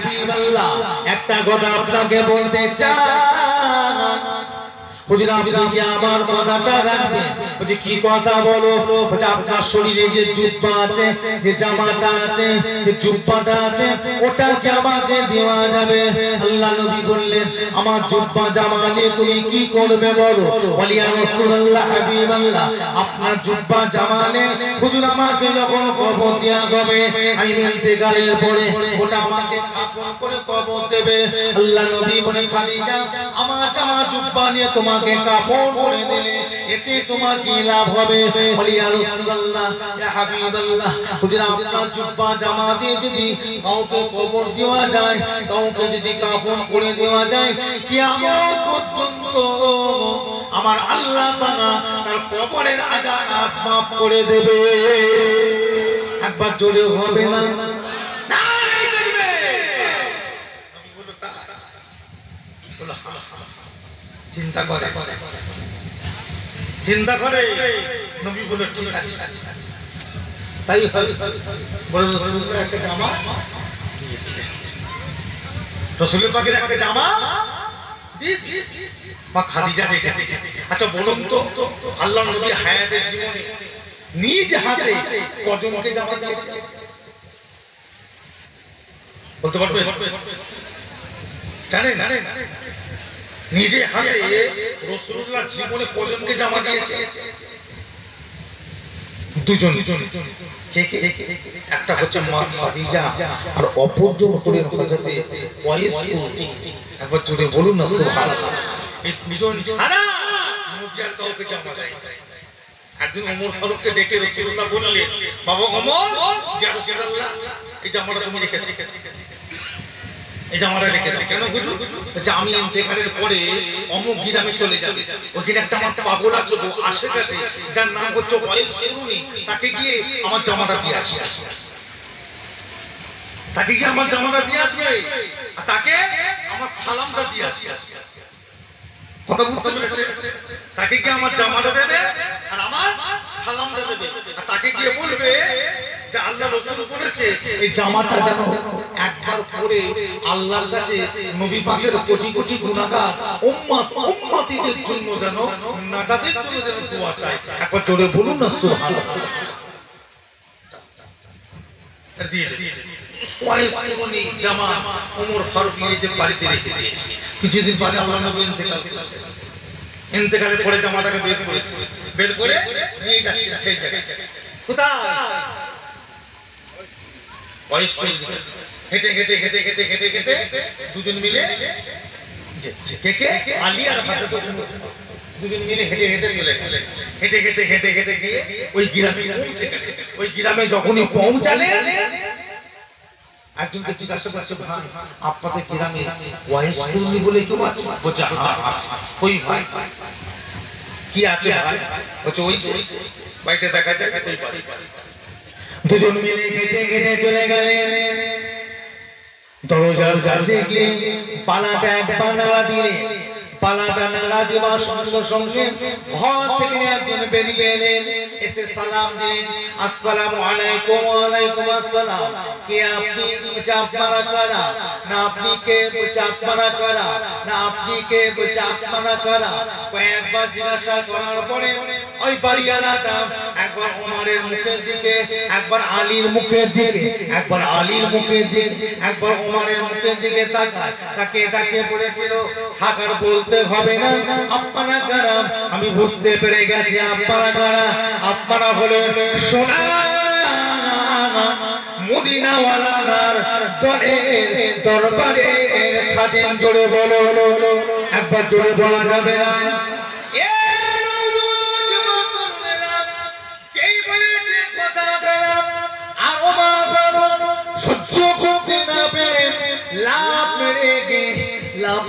হাবিবাল্লাহ একটা কথা আপনাকে বলতে চাই হুজুর আপনি কি আমার কথাটা রাখবেন বলছি কি কথা বলো বলছি আপনার শরীরে যে জুব্বা আছে যে জামাটা আছে যে জুব্বাটা আছে ওটা কি আমাকে দেওয়া যাবে আল্লাহ নবী বললেন আমার জুব্বা জামা নিয়ে তুমি কি করবে বলো বলি ইয়া রাসূলুল্লাহ হাবিবাল্লাহ আপনার জুব্বা জামা নিয়ে হুজুর আমাকে যখন কবর দেয়া হবে আমি ইন্তেকালের পরে ওটা আমাকে কাফন করে কবর দেবে আল্লাহ নবী বলে খাদিজা আমার জামা জুব্বা নিয়ে তোমাকে কাফন করে দিলে এতে তোমার কি লাভ হবে বলি ইয়া রাসূলুল্লাহ ইয়া হাবিবাল্লাহ হুজুর আপনার জুব্বা জামা দিয়ে যদি কাউকে কবর দেওয়া যায় কাউকে যদি কাফন করে দেওয়া যায় কিয়ামত পর্যন্ত আমার আল্লাহ তাআলা তার কবরের আযাব মাফ করে দেবে একবার জোরে হবে না নারে দেখবে আমি বলো তা বলো চিন্তা করে নবী বলে ঠিক আছে তাই বড় রাসূলের একটা জামা রাসূলের পাকের একটা জামা মা খাদিজা দেখে আচ্ছা বলুন তো আল্লাহর নবী হায়াতের জীবনে নিজ হাতে কজনকে জামা দিয়েছে বলতে পারবে জানেন নিজে হাতে রাসূলুল্লাহর জীবনে কজনকে জামা দিয়েছে দুজন একটা হচ্ছে মা খাদিজা আর অপরজন হলেন হযরত ওয়াইস একবার জোরে বলুন না সুবহানাল্লাহ এই দুজন ছাড়া নবী আর কাউকে জামা দেয় একদিন ওমর ফারুককে ডেকে রাসূলুল্লাহ বললেন বাবা ওমর ইয়া রাসূলুল্লাহ এই জামাটা তুমি রেখে এই জামাটা রেখে দাও কেন হুজুর যে আমি ইন্তেকালের পরে অমুক গ্রামে চলে যাব ওখানে একটা আমার পাগল আছে ও আশেপাশে যার নাম হচ্ছে ওয়াইস কুরুনি তাকে গিয়ে আমার জামাটা দিয়ে আসবে আর তাকে আমার সালামটা দিয়ে আসবে কথা বুঝতে পেরেছে তাকে গিয়ে আমার জামাটা দেবে আর আমার সালামটা দেবে আর তাকে গিয়ে বলবে যে আল্লাহ রাসূল বলেছে এই জামাটা যেন একবার পরে আল্লাহর কাছে নবী পাকের কোটি কোটি গুনাহগার উম্মতিদের জন্য যেন নাজাতের জন্য যেন দোয়া চায় একবার জোরে বলুন না সুবহানাল্লাহ দিয়ে ওয়াইস কুরুনি জামা ওমর ফারুক এই যে বাড়িতে রেখে দিয়েছে কিছুদিন পরে আল্লাহর নবী ইন্তেকালের পরে জামাটাকে বের করে নিয়ে যাচ্ছে সেই জায়গায় কোথায় ওয়াইস কুরুনি হেঁটে দুজন মিলে কে আলী আর হযরত ওমর দুজন মিলে হেঁটে গিয়ে ওই গ্রামে পৌঁছে গেছে ওই গ্রামে যখনই পৌঁছালে একজনকে জিজ্ঞাসা করছে ভাই আপনাদের গ্রামে ওয়াইস কুরুনি বলে কেউ আছে বলছে হ্যাঁ ওই ভাই কি আছে ভাই বলছে ওই বাইরে দেখা যায় তাই পারি দুজন মিলে হেঁটে চলে গেলেন দরজার কাছে গিয়ে পালাটা একবার নাড়া দিলে পালাটা নাড়া দেওয়ার সঙ্গে সঙ্গে ঘর থেকে একজন বেরিয়ে এলেন এসে সালাম দিলেন আসসালামু আলাইকুম ওয়া আলাইকুম আসসালাম কে আপনি চাপ মারা করা না আপনি কে চাপ মারা করা না আপনি কে চাপ মারা করা কয়েকবার জিজ্ঞাসা করার পরে ওই বাড়িওয়ালাটা একবার ওমরের মুখের দিকে একবার আলীর মুখের দিকে একবার আলীর মুখের দিকে একবার ওমরের মুখের দিকে তাকে বলেছিল হাকার বলতে হবে না আপনারা কারা আমি বুঝতে পেরে গেছি আপনারা কারা আপনারা হলেন সোনা মদিনাওয়ালার দলের দরবারে খাদিম জোরে বলো একবার জোরে বলা যাবে না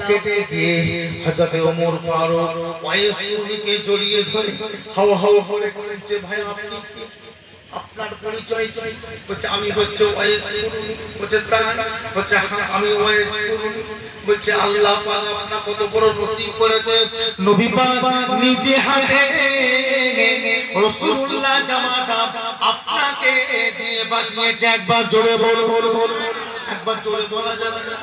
কেটে গিয়ে হযরত ওমর ফারুক ওয়াইস কুরুনিকে জড়িয়ে ধরে হাওয়া করে বলেছে ভাই আপনি কি আপনার পরিচয় বলছে আমি হচ্ছে ওয়াইস কুরুনি বলছে তাই বলছে আমি ওয়াইস কুরুনি বলছে আল্লাহ পাক আপনার কত বড় নসিব করেছে নবী পাক নিজে হাতে রাসূলুল্লাহ জামাটা আপনাকে দিয়ে পাঠিয়েছে একবার জোরে বলো একবার জোরে বলা যাবে না?